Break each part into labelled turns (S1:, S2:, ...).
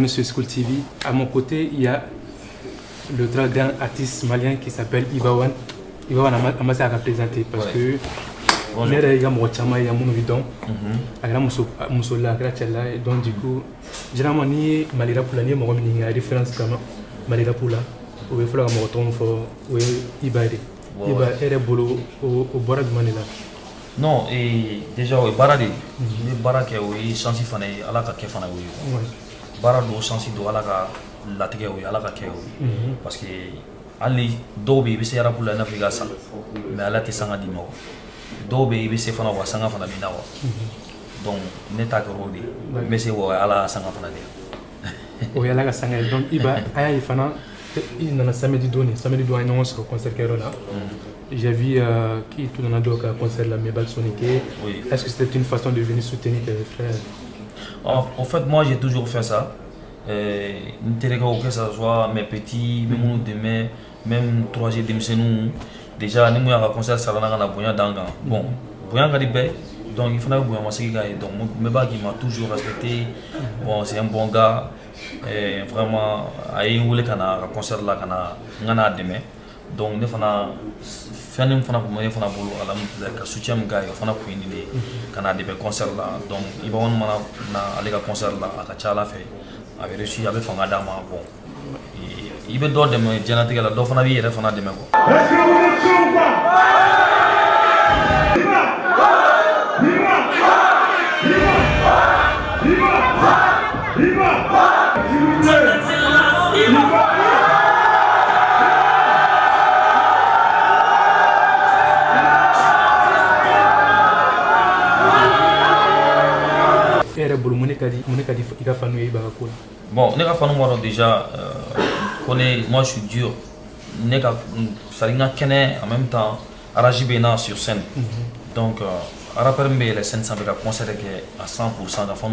S1: bienvenue sur School TV. À mon côté, il y a le grand artiste malien qui s'appelle Ibawan. Ibawan a massé à représenter parce que on est là, il y a mon chama, il y a mon bidon. Il y a mon sola, et donc du coup, généralement, ni malira pour l'année, mon il y a référence comme malira pour là. Où il faut que je me retourne pour Ibaïde. Iba est boulot au bord du Manila.
S2: Non, et déjà, il y a des barres qui ont changé de faire à la café. Barres ont changé de la latige à la café. Parce que Ali, Dobi, il s'est rappelé à l'Afrique, mais à la Tessanga di Mao. Dobi, il s'est fait un sanga fana binawa. Donc, n'est pas que Rodi, mais c'est à la sanga fana.
S1: Oui, à la sanga. Donc, Iba, il fana. Il y a samedi donné, il y a un concert qui est là. J'ai vu qui tout le monde a un concert là, mais Balsonique. Est-ce que c'était une façon de venir soutenir tes frères?
S2: En fait, moi j'ai toujours fait ça. Que ce soit mes petits, même demain, même 3G de déjà, nous avons un concert ça va dans bon, Boyan Gadibé, donc il faut que Boyan Massiga. Donc, mes bagues m'a toujours respecté. Bon, c'est un bon gars. Et vraiment, il y a un concert là qui a demain. Donc, nous avons fait un soutien gars, il a des concerts là. Donc, il va aller à concert là, à la fait. Avec réussi avec Fangadama. Bon, il veut d'autres demain, Janati, la Dofana vie et la Fana demain. Bon, déjà, moi je suis dur. En même temps, Arajibena sur scène. Donc, les scènes sont à 100% de fond.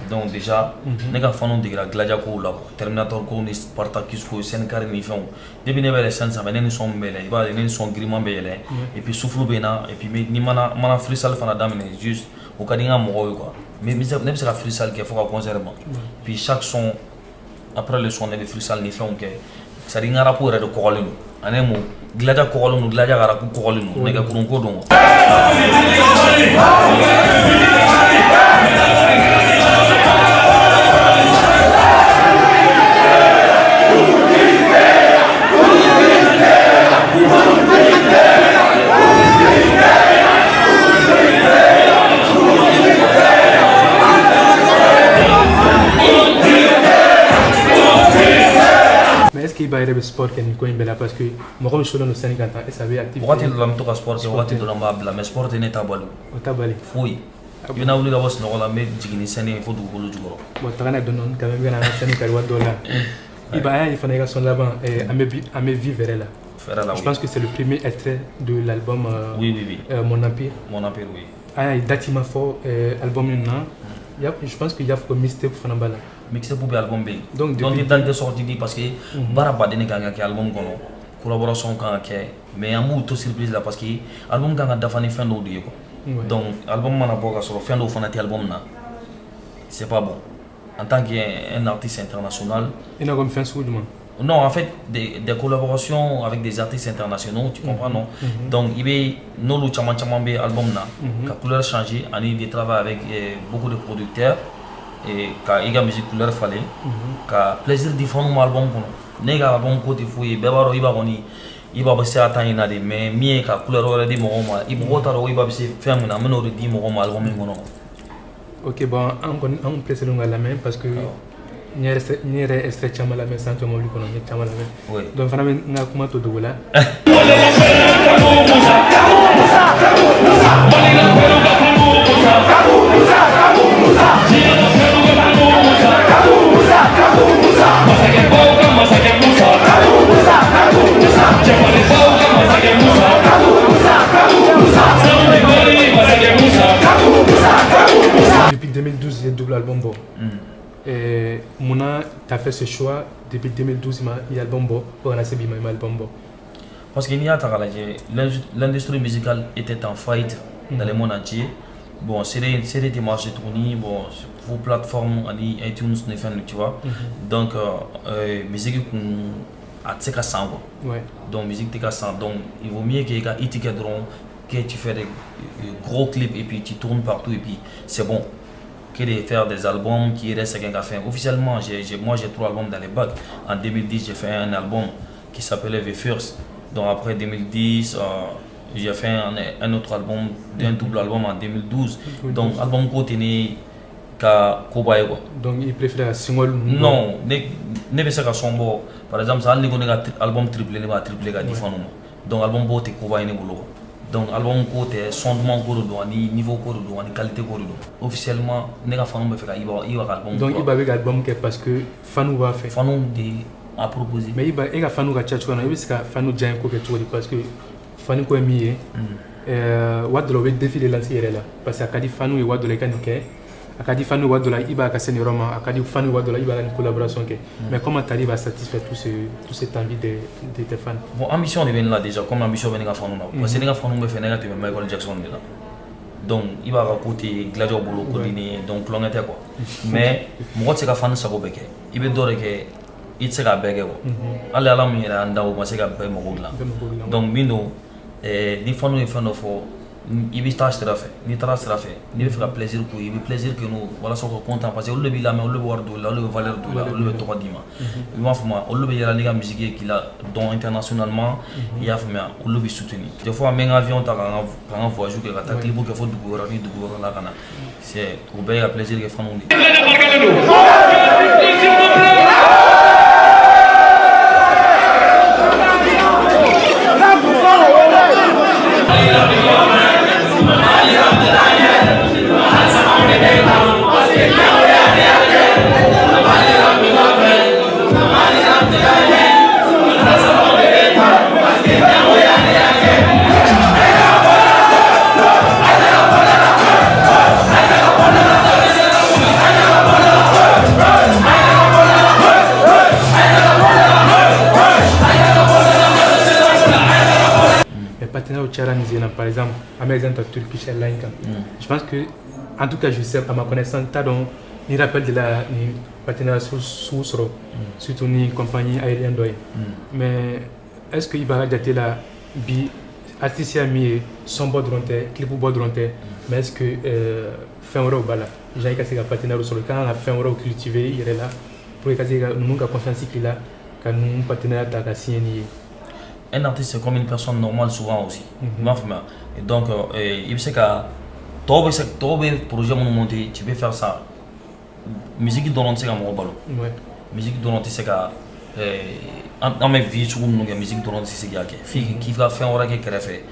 S2: Donc déjà, nous avons des gladiateurs là, Terminator, Spartacus, Senkar, Nifon. Depuis les scènes, nous sommes belles, nous sommes grimants belles, et puis souffle bena, et puis ni mana frisal fana damine juste au cadinga moro quoi. Mais nous avons la frisal qui est fort à conserver. Puis chaque son, après le son, les frisal Nifon que ça dit un rapport de Corolino. Un mot, gladiateur Corolino, gladiateur Corolino, nous avons pour un cordon.
S1: Mais est-ce qu'il y a des sports qui sont belles parce que moi je suis dans le Sénégal et ça veut activer.
S2: Pourquoi tu dois me sport que tu dois me mais sport n'est pas bon. Oui. Il y a des choses qui sont mais jigini sani il faut du bolo du gros.
S1: Bon, tu as un don quand même un Sénégal ou dollar. Il y a une fondation là-bas et à mes vivre là. Je pense que c'est le premier extrait de l'album Mon Empire.
S2: Mon Empire, oui.
S1: Ah, il date fort album je pense qu'il y a un mixtape pour Fanabala.
S2: Mixtape pour l'album B. Donc il y a des sorties parce que Barabade n'est qu'un album qu'on collaboration quand mais un mot tout surprise là parce que album quand a fait fin d'audio. Donc album mana boga sur fin d'au fanati album na. C'est pas bon. En tant qu'un artiste international.
S1: Il a comme fin sous
S2: non, en fait, des collaborations avec des artistes internationaux, tu comprends, non? Donc, il y a nos Chamambe album, la couleur changée, il travaille avec beaucoup de producteurs, et il y a musique couleur fallait, plaisir de faire un album, il y a un album côté fouillé, il va passer à temps, mais mieux que couleur de mon il va passer faire un album.
S1: Ok, bon, on presse à la main parce que. Ni extrait chama la main sans te mobile qu'on a chama la main. Donc finalement n'a comment tout double là. Depuis 2012, il y a double album bon. Mouna, tu as fait ce choix depuis 2012, il y a l'album pour lancer l'album.
S2: Parce qu'il y a l'industrie musicale était en fight dans le monde entier. bon c'est des démarches tournées bon vos plateformes ani iTunes ne fait tu vois donc musique qu'on a tseka sang
S1: ouais
S2: donc musique t'es sang donc il vaut mieux que les étiquettes que tu fais des gros clips et puis tu tournes partout et puis c'est bon que de faire des albums qui restent quelqu'un fait officiellement moi j'ai 3 albums dans les bacs en 2010 j'ai fait un album qui s'appelait The First donc après 2010 j'ai fait un autre album, un double album en 2012. Donc, album contenu ka kobaye quoi.
S1: Donc, il préfère un single?
S2: Non, ne be se ka sombo. Par exemple, ça ali un album triplé, ne ba triplé ka différent. Donc, album bo te kobaye ne bolo. Donc, album côté sondement ko do ani niveau ko do ani qualité ko do. Officiellement, ne ka fanu be fe ka iba album.
S1: Donc, il va avec album parce que fanu va faire.
S2: Fanu de a proposé.
S1: Mais il va fanu ka tchatcho na, il va fanu jang ko ke to parce que fanu ko mi wadlo be défi de lancer là parce que akadi fanu e wadlo kan ke akadi fanu wadlo iba ka seni roma akadi fanu wadlo iba une collaboration ke mais comment tu arrives à satisfaire tout cette envie de tes fans?
S2: Bon ambition de venir là déjà comme ambition venir à fanu là parce que les fanu be fait négatif Michael Jackson de là donc il va côté Gladio Bolo coordonné donc l'ongete quoi mais moi c'est ka fanu ça ko beke il be dore ke il se ka beke ko alla ala mi ra ndaw ma se ka be mo gla donc bindo ni fanu e fanu fo il bi ta sira fait ni tra sira fait ni be faire plaisir ko il be plaisir que nous voilà so ko content parce que le bi la mais le war do la le valeur do la le to dima il va fama le bi la liga musique qui la don internationalement il y a fama le bi soutenir des fois même avion ta quand voyage que ta clip que faut du gouvernement la kana c'est au be ya plaisir que fanu
S1: par exemple, à mes exemples Turkish Airlines. Je pense que, en tout cas, je sais, à ma connaissance, tu as donc ni rappel de la partenariat sous-soro, surtout ni compagnie aérienne. Mais est-ce qu'il va y la bi artiste ami son bord dronté, clip bord dronté, mais est-ce que fin euro bala, j'ai cassé la partenariat sur le camp, la fin euro cultivé, il est là pour casser nous avons confiance qu'il a, que nous partenariat t'a signé.
S2: Un artiste c'est comme une personne normale souvent aussi. Et donc, il sait que tout projet monté, tu peux faire ça. Musique dont on sait mon ballon. Musique dont on sait que dans mes vies, sur une musique dont on sait qui va faire un qui fait.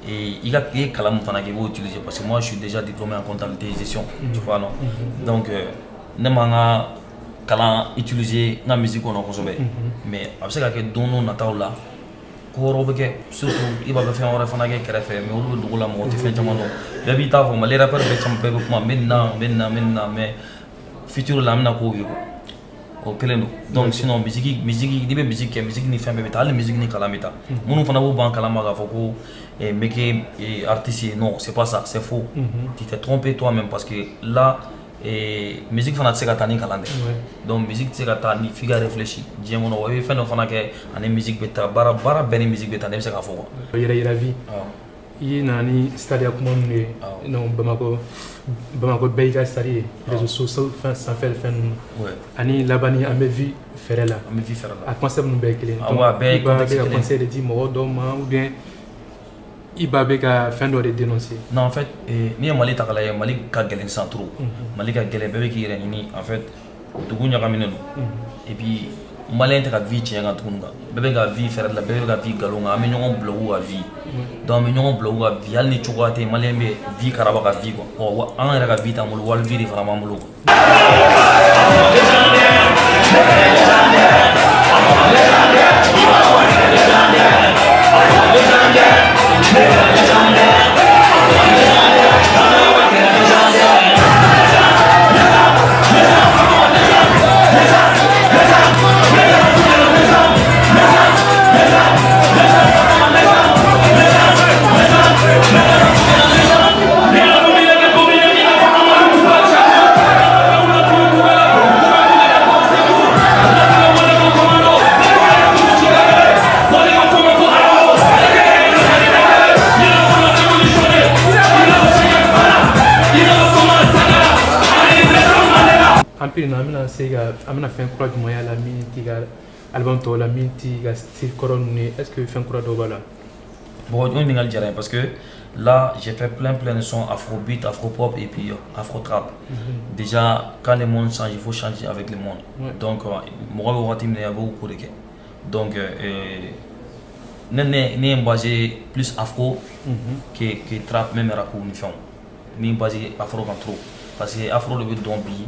S2: Et il y a des calmes qui vont utiliser parce que moi je suis déjà diplômé en comptabilité et gestion. Tu vois non. Donc, ne m'en kalan utiliser la musique qu'on a consommé. Mais après que don nataw la koro beke surtout il va faire un refrain qui est fait mais au bout de la mort tu fais tellement de bita fo les rappeurs be champe be kuma maintenant mais futur la mena ko yo o keleno donc sinon musique ni be musique ni fait be tal musique ni kalamita munu fana bo ban kalama ga fo ko meke artiste non c'est pas ça c'est faux tu t'es trompé toi-même parce que là et musique fana tseka tani kalande donc musique tseka tani figa réfléchi diemo no we fana fana ke ane musique beta bara beni musique beta ne seka foko
S1: ira vie i nani stadia kuma ne non bamako beiga stadi réseaux sociaux sans faire ani labani ame vie faire là a concept nous be kelen donc conseil de dire mo do ma ou bien il va faire de dénoncer.
S2: Non, en fait, ni Mali takala Mali ka gelen centro. Mali ka gelen bébé qui réunit en fait tout nya kamine et puis Malien ta vie tient en tout bébé ga vie faire la bébé ga vie galonga mais ñon blow à vie. Donc mais ñon blow à vie al ni chokoate Malien be vie karaba ga vie quoi. O an ra ga vie ta mul wal vie vraiment mulu.
S1: empire na amina sega amina fin kura du moyen la minti ga album to la minti ga style corone est-ce que fin kura do bala
S2: bon on ningal jara parce que là j'ai fait plein de sons afrobeat, afropop et puis afro-trap. Déjà quand le monde change il faut changer avec le monde. Donc moi on va terminer avec beaucoup de donc n'est basé plus afro que trap même rap ou uniforme. N'est basé afro quand trop parce que afro le but d'ombi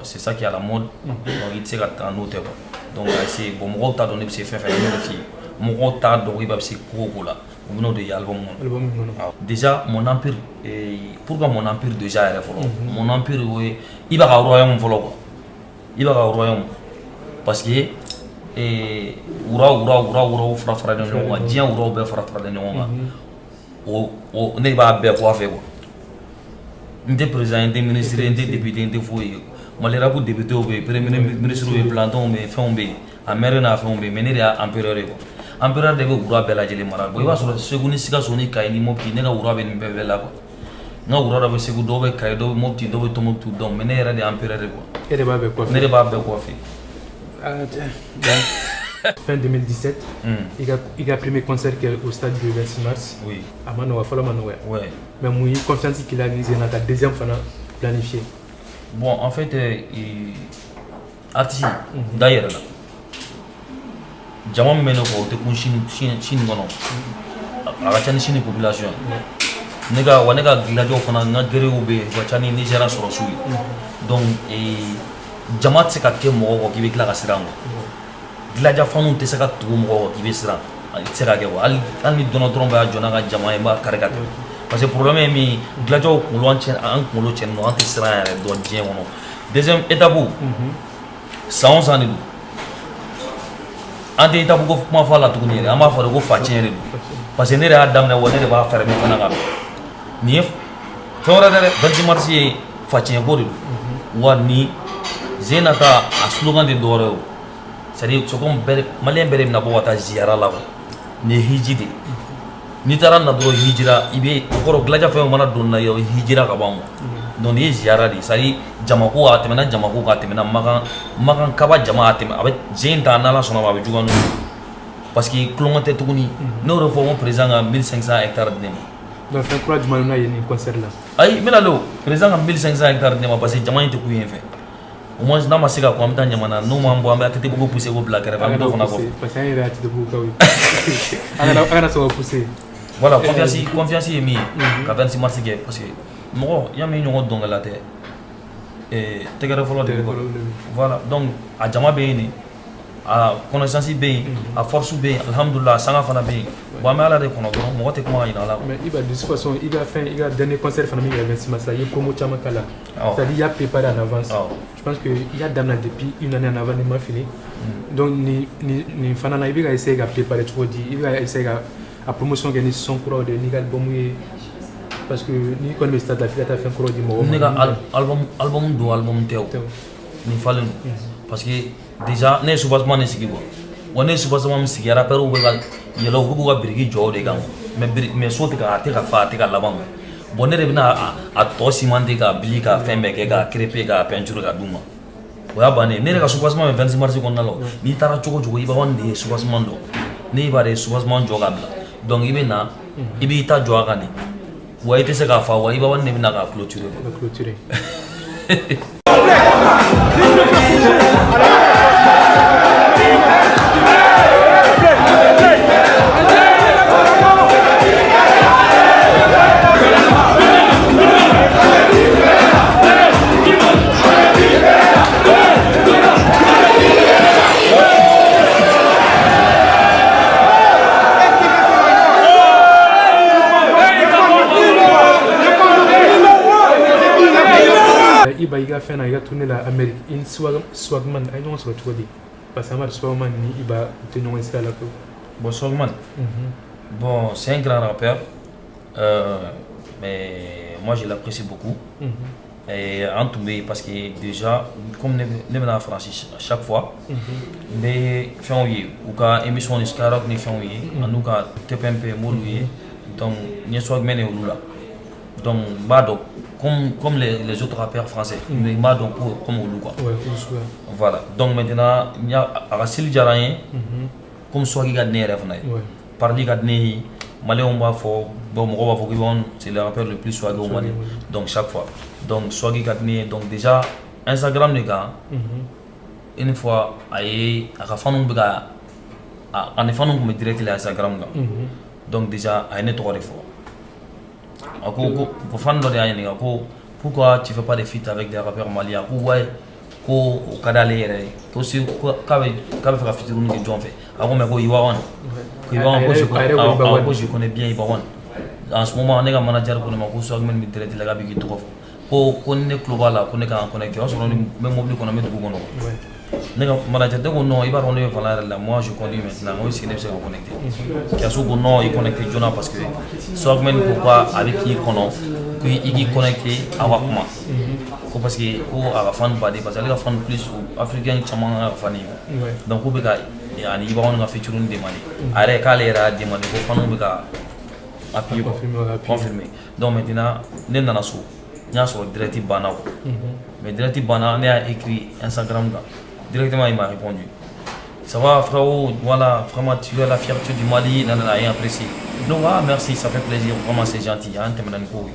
S2: c'est ça qui est à la mode donc il sait qu'à noter donc c'est bon moi t'as donné c'est faire moi t'as donné c'est gros là au nom de album déjà mon empire pourquoi mon empire déjà mon empire il va au royaume quoi il va au royaume parce que ura fara de ɲɔgɔn kan diɲɛ uraw bɛɛ fara de ɲɔgɔn kan o ne b'a bɛɛ kɔ a fɛ quoi n tɛ président n tɛ ministre n tɛ député n tɛ foyi ye malirabu député bɛ yen premier ministre bɛ yen planton bɛ yen fɛnw bɛ yen a maire n'a fɛnw bɛ yen mais ne de y'a empereur ye quoi empereur de bɛ wura bɛɛ lajɛlen mara bon i b'a sɔrɔ Segu ni Sikaso ni Kayi ni Mopti ne ka wura bɛ nin bɛɛ la quoi n ka wura dɔ bɛ Segu dɔw bɛ Kayi dɔw bɛ Mopti dɔw bɛ Tombouctou donc mais ne yɛrɛ de ye empereur ye quoi
S1: e de b'a bɛɛ kɔfɛ
S2: ne de b'a bɛɛ kɔfɛ.
S1: Fin 2017, il a premier concert au stade du 26 mars.
S2: Oui.
S1: À Manoa, Fala Manoa.
S2: Ouais.
S1: Mais moi, il confiance qu'il a réalisé dans la deuxième fois planifiée.
S2: Bon, en fait, artiste, d'ailleurs, là, Jamam Meno, tu es Chine, la Chine population. Nega, Wanega, Gladio, Fana, Gerube, Wachani, Nigeria, Sorosui. Donc, Jamat, c'est qu'à quel mot qui veut la Sirang. Gladia fanu te se ka tugu mɔgɔ k'i bɛ siran a tɛ se ka kɛ wa hali ni dɔnɔ dɔrɔn b'a jɔ n'a ka jama ye n b'a kari ka tɛmɛ parce que problème ye min Gladiaw kunkolo an kunkolo cɛnnen don an tɛ siran yɛrɛ dɔn diɲɛ kɔnɔ deuxième étape san o san de don an tɛ étape ko kuma fɔ a la tuguni yɛrɛ an b'a fɔ de ko facɛn de don parce que ne yɛrɛ y'a daminɛ wa ne de b'a fɛɛrɛ min fana ka bɛn nin ye fɛn wɛrɛ tɛ dɛ 26 mars ye facɛn ko de don wa ni Zena ta a slogan de dɔwɛrɛ ye o c'est-à-dire malien bɛɛ de bɛna bɔ ka taa ziyara la nin ye hiji de n'i taara na dɔrɔn hijira i bɛ o kɔrɔ Gladia fɛn o mana don na ye hijira ka ban donc nin ye ziyara de c'est-à-dire jamako a tɛmɛna jamako kan a tɛmɛna Makan Kaba jama a tɛmɛ a bɛ zen ta n'Ala sɔnna ma a bɛ juguya n'o parce que tulonkɛ tɛ tuguni ne y'o de fɔ n ko président ka 1500 hectares di ne ma.
S1: donc fɛn kura jumɛn na ye nin concert la.
S2: ayi n bɛna le o président ka 1500 hectares di ne ma parce que jama in tɛ kun yen fɛ. Au moins, n'a pas si quoi, on t'a dit maintenant, nous m'en boit, mais t'es beaucoup poussé au black, parce
S1: que y a des beaucoup, oui.
S2: Voilà, confiance est mise, qu'à 26 mars, parce que moi, il y a mis une autre dans la tête. Et t'es qu'à refaire le voilà, donc, à Jama Béni, à connaissance Béni, à force Béni, alhamdoulilah, sans fana Béni. Bon, mais à la déconne, moi, t'es comment il a là.
S1: Mais il va de toute façon, il a dernier concert famille à 26 mars, il y a promo Chamakala. C'est-à-dire, il a préparé en avance. Je pense qu'il y a d'amener depuis une année en avant, il m'a fini. Donc, ni fanana, il va essayer de préparer tout dit, il va essayer à promotion gagner son cours de Nigal Bomoué. Parce que ni connaît le stade de la fille, a fait un cours du mot.
S2: Album do album Théo. Ni fallait parce que déjà, n'est souvent n'est signé. On est souvent signé à Pérou, il y a là où vous avez brigué Joe de Gam. Mais saute à terre à faire, à l'avant. Bonne revient à toi, Simandé, à Billy, à Fembec, à Crépé, à Peinture, à Douma. Voilà, bonne, n'est pas souvent 26 mars qu'on a là. Ni Taracho, il va en dire souvent, ni va des souvent jogable. Donc, il vient, il vit à Joagani. Ou était ce qu'a fait, ou il va en venir à clôturer.
S1: Il a fait il a tourné l'Amérique. Il Swagman, il a sur le parce que Swagman, il va tenir un style là.
S2: Bon, Swagman, bon, c'est un grand rappeur, mais moi je l'apprécie beaucoup. Et en tout cas, parce que déjà, comme nous sommes en France chaque fois, mais fait ou quand émission de Skyrock ni fait en nous quand TPMP Moulouye, donc ni Swagman et Oulula. Donc, Bado, comme les autres rappeurs français, mais Bado comme Oulu quoi. Voilà. Donc maintenant, il y a Aracil Djarayen, comme Swagi Gadne Refnaï. Parli Gadne, Malé on va fort, bon, c'est le rappeur le plus swag au Mali. Donc chaque fois. Donc Swagi Gadne, donc déjà, Instagram les gars, une fois, aïe, à fan on bega, en effet, on me direct Instagram. Donc déjà, aïe, n'est pas fort. Pour fan de rien, pourquoi tu fais pas des feats avec des rappeurs maliens? Ouais, ko kadale aussi kabe faire featuring de John fait. Avant mais ko Iwawan. Je connais bien Iwawan. En ce moment, on est un manager pour le moment, so même me direct la gabi qui trouve. Ko connaît global là, connaît quand connecté, on se rend même mobile qu'on a mis de Google. Nega manager de non, il va rendre valeur là. Moi je conduis maintenant, moi aussi je suis connecté. Qui a sous non, il connecté Jonah parce que so même pourquoi avec qui connaît, qui connecté avec moi. Parce que à la fin parce que la fan plus africain chaman fan donc on bega yani il va on a featuring demandé arrêt calera demandé ko fan bega appuyer confirmer donc maintenant nen nana so nya so direct bana mais direct bana on a écrit Instagram là directement il m'a répondu ça va frérot voilà vraiment tu es la fierté du Mali nanana et apprécié donc merci ça fait plaisir vraiment c'est gentil hein temenan ko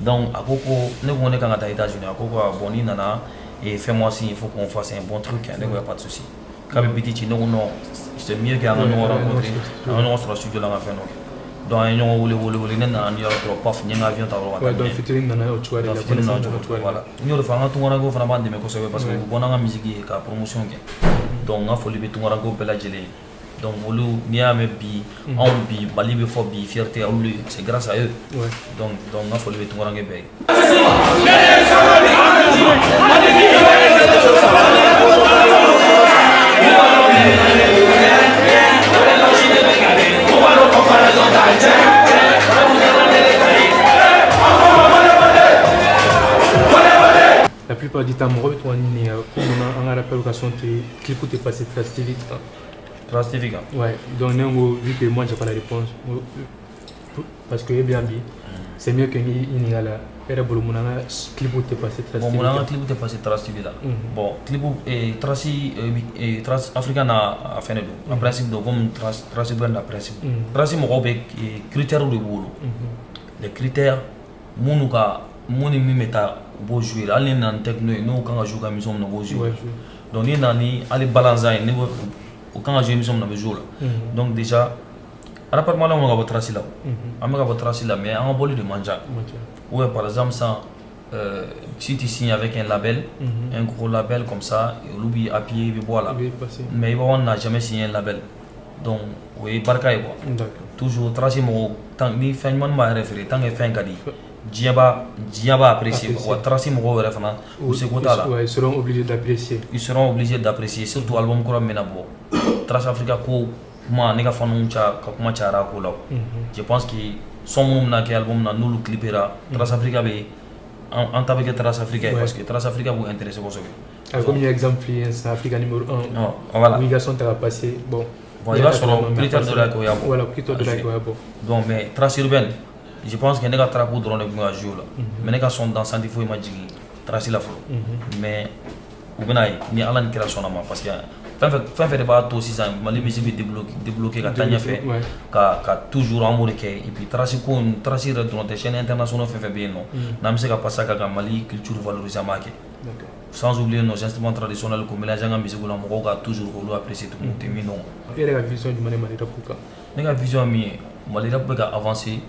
S2: donc à Coco nous on est quand à États-Unis à Coco boni nana et fais-moi signe il faut qu'on fasse un bon truc hein, il y a pas de souci quand petit non c'est mieux qu'un nous rencontrer on sera studio là on fait non donc on voulait nana on y a trop paf n'y a avion ta
S1: ouais donc featuring nana au choix
S2: voilà nous le faisons tout on a go vraiment de me conseiller parce que bon on a musique et la promotion donc on a fallu tout on a go bella gelé donc olu ni ame bi on bi bali be fo bi fierté olu c'est grâce à eux donc on a fallu tout range be
S1: la plupart du temps moi toi ni on a rappel occasion de clip où tu passé très vite. Ouais, donc vu que moi j'ai pas la réponse, parce que bien c'est mieux que ni là. Era bolo munanga clip où t'es passé très vite.
S2: Bon, munanga clip où t'es passé très vite là. Bon, clip et Tracy Africa na affaire de. En principe donc comme Tracy ben la principe. Tracy mo robe critères de bolo. Les critères munuka muni mimeta bo jouer là les nan techno no quand jouer comme ils sont no bo jouer. Donc ni nani ali balancer ni quand j'ai mis mon jour là donc déjà rapidement là on va tracer là on va tracer là mais on va de manger ouais par exemple ça si tu signes avec un label un gros label comme ça et l'oublie à pied voilà mais on n'a jamais signé un label donc oui barka quoi toujours tracer mon tant ni fin man m'a référé tant que fin kadi Diaba apprécier ou tracer mon référence ou c'est quoi là
S1: ils seront obligés d'apprécier
S2: surtout album qu'on a mené bon Trace Africa ko ma nega fanu cha kuma chara ko law je pense que son mom na ke album na nulu clipera Trace Africa be en tabe que Trace Africa parce que Trace Africa vous intéresse beaucoup
S1: comme il y a exemple Fluence Africa numéro 1
S2: voilà
S1: oui garçon t'as passé bon
S2: il va sur critère de la Koya
S1: voilà critère de la Koya bon
S2: donc mais Trace urbaine je pense que nega trapo drone de jouer là mais nega son dans santi faut imaginer Trace la fo mais ou bien ni Alan création na parce que fin fait de bas tout si ça mali musique débloquer ka tanya fait ka toujours amour que et puis tracer dans des chaînes internationales fait bien non n'a pas passer ka Mali culture valoriser marqué sans oublier nos instruments traditionnels comme mélange en musique la mo ka toujours ko apprécier tout le monde non
S1: et la vision du Mali rapuka
S2: nega vision mi Mali rapuka avancer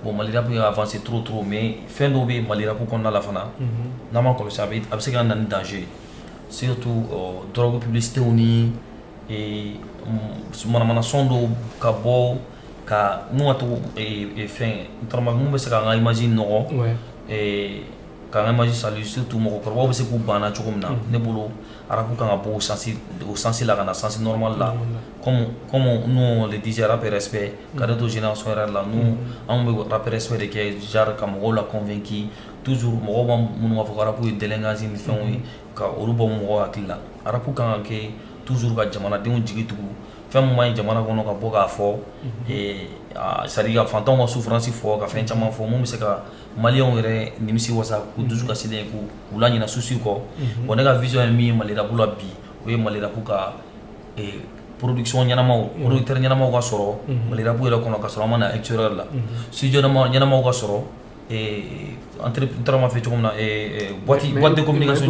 S2: bon Mali rapuka avancer trop mais fin d'obé Mali rapuka on a la fana n'a pas comme ça avec un danger surtout drogue publicité oni et mana sondo ka bo ka nuatu et fin trama mumbe se ka imagine no et ka imagine salut surtout mo ko bo se ku bana chokomna ne bolo arabu ka bo sensi la kana sensi normal là comme nous les DJ rap respect ka de génération là nous on rap respect de que jar ka mo la convaincu toujours mo ba mo wa fokara pour délinquance ni fin oui ka olu bo mo akila arabu kan ke toujours ka jamana de jigi tugu fɛn mun man ɲi jamana kɔnɔ ka bɔ k'a fɔ c'est-à-dire ka fantanw ka souffrance fɔ ka fɛn caman fɔ mun bɛ se ka maliyɛnw yɛrɛ nimisi wasa k'u dusu kasilen k'u laɲina souci kɔ bon ne ka vision ye min ye Mali rap la bi o ye Mali rap ka production ɲɛnamaw producteur ɲɛnamaw ka sɔrɔ Mali rap yɛrɛ kɔnɔ ka sɔrɔ an ma na extérieur la studio ɲɛnamaw ka sɔrɔ entrepreneur ma fait cogo min na boîte de communication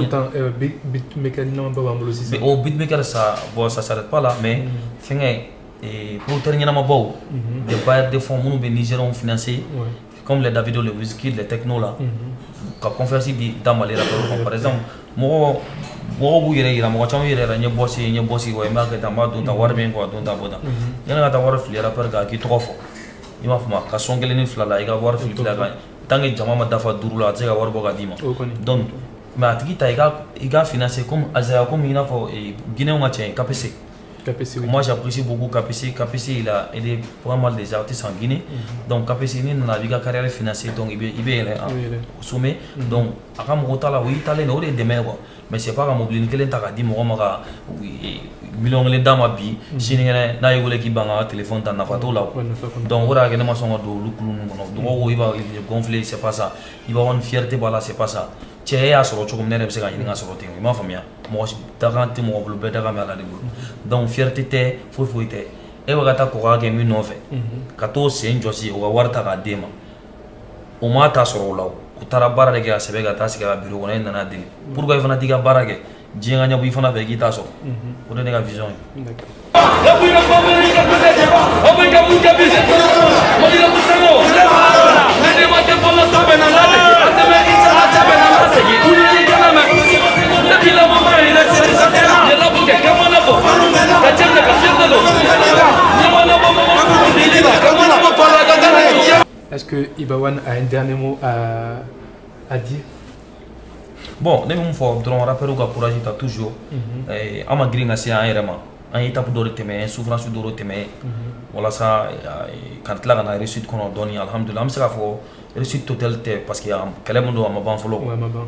S1: beatmaker ɲɛnama bɛɛ b'an bolo sisan
S2: o beatmaker ça bon ça s'arrête pas là mais fɛngɛ producteur ɲɛnamabaw des bailleurs de fonds minnu bɛ Nigériens financer comme les Davido, les Wizkid, les Techno là, ka confiance di dans Mali rappeur par exemple mɔgɔ b'u yɛrɛ yira mɔgɔ caman yɛrɛ n ye boss wa i m'a kɛ tan n b'a don tan wari bɛ n kun a don tan a bɔ tan yanni ka taa wari fili rappeur kan k'i tɔgɔ fɔ i m'a faamu ka son 1 ni 2 la i ka wari fili a kan tant que jama ma dafa 5 la a tɛ se ka wari bɔ ka d'i ma donc mais a tigi ta i ka financer comme Azaya comme i n'a fɔ Guinéen ka cɛ KPC. Moi j'apprécie beaucoup KPC. KPC il a aidé pas mal des artistes en Guinée. Donc KPC il n'a pas carrière financière donc il est au sommet. Donc à quand mon là oui talent on est demain quoi. Mais c'est pas comme mobilier quel est ta dit moi ma million de dama bi sini na yule ki banga téléphone ta na fato là. Donc voilà que ne ma songa do lukulu donc il va gonfler c'est pas ça. Il va avoir une fierté voilà c'est pas ça. Cɛ y'a sɔrɔ cogo min ne yɛrɛ bɛ se ka ɲini ka sɔrɔ ten i m'a faamuya mɔgɔ dakan tɛ mɔgɔ bolo bɛɛ dakan bɛ Ala de bolo donc fierté tɛ foyi tɛ e bɛ ka taa kɔkɔ kɛ min nɔfɛ ka t'o sen jɔsi o ka wari ta k'a d'e ma o m'a ta sɔrɔ o la o taara baara de kɛ a sɛbɛn ka taa sigi a ka bureau kɔnɔ e nana deli pour que i fana t'i ka baara kɛ diɲɛ ka ɲɛbɔ i fana fɛ k'i t'a sɔrɔ o de ne ka vision ye.
S1: Est-ce que Ibawan a un dernier mot à dire?
S2: Bon, ne bɛ mun fɔ dɔrɔn rappeur ka courage ta toujours an ma girin ka se an yɛrɛ ma an ye étape dɔ de tɛmɛ souffrance dɔ de tɛmɛ walasa ka tila ka na réussite kɔnɔ dɔɔni alhamdulillah an bɛ se k'a fɔ réussite totale tɛ parce que kɛlɛ min don a ma ban fɔlɔ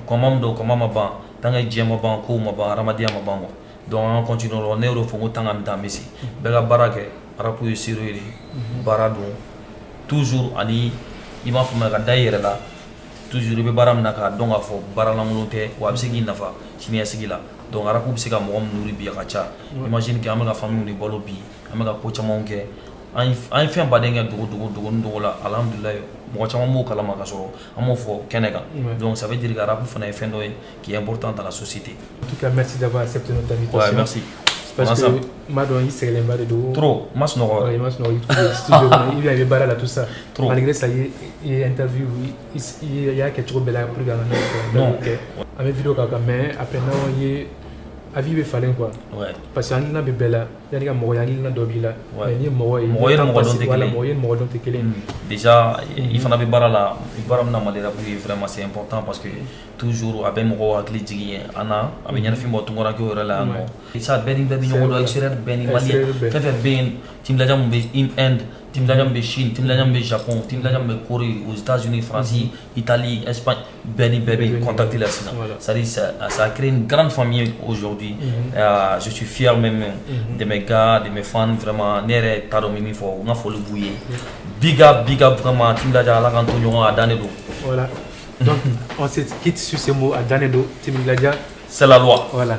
S2: kɔnma min don kɔnma ma ban tant que diɲɛ ma ban kow ma ban hadamadenya ma ban quoi donc an continue o ne y'o fɔ ko tant que an bɛ taa an bɛ se bɛɛ ka baara kɛ rap ye sérieux de baara don toujours ani i m'a faamuya ka da i yɛrɛ la toujours i bɛ baara min na k'a dɔn k'a fɔ baara lankolon tɛ wa a bɛ se k'i nafa siniɲɛsigi la donc rap bɛ se ka mɔgɔ min nourrir bi a ka ca imagine que an bɛ ka famille de balo bi an bɛ ka ko camanw kɛ an ye fɛn baden kɛ dogo la alhamdulillah mɔgɔ caman b'o kalama ka sɔrɔ an m'o fɔ kɛnɛ kan donc ça veut dire que rap fana ye fɛn dɔ ye qui est important dans la société.
S1: En tout cas merci d'avoir accepté notre invitation.
S2: Ouais, merci.
S1: Parce que Madon il s'est levé de dos.
S2: Trop, mas nɔgɔ.
S1: Ouais, mas nɔgɔ. Il y avait baara la tout ça.
S2: Trop.
S1: Malgré ça il y a interview il y a quelque chose de là pour gagner.
S2: Non.
S1: On a vidéo quand mais après non il avis bɛ falen quoi.
S2: Ouais.
S1: Parce que hakilina bɛ bɛɛ la yanni ka mɔgɔ hakilina dɔ b'i la.
S2: Ouais.
S1: Mais ni mɔgɔ ye
S2: mɔgɔ dɔn tɛ kelen.
S1: Mɔgɔ ye mɔgɔ dɔn tɛ kelen.
S2: Déjà i fana bɛ baara la baara min na Mali rap ye vraiment c'est important parce que toujours a bɛ mɔgɔw hakili jigin an na a bɛ ɲɛnafin bɔ tunkarakɛw yɛrɛ la yan nɔ. Ça bɛɛ ni bɛɛ bɛ ɲɔgɔn dɔn extérieur bɛɛ ni maliyɛn fɛn fɛn bɛ yen timinadiya min bɛ Inde timinadiya min bɛ Chine timinadiya min bɛ Japon timinadiya min bɛ Corée aux États-Unis France Italie Espagne bɛɛ ni bɛɛ bɛ contacter la sisan c'est-à-dire ça a créé une grande famille aujourd'hui je suis fier même de mes gars de mes fans vraiment ne yɛrɛ t'a dɔn min fɔ n ka foli b'u ye big up vraiment timinadiya Ala k'an to ɲɔgɔn a dan de don.
S1: Voilà donc on se quitte sur ces mots à Danedo timinadiya
S2: c'est la loi.
S1: Voilà.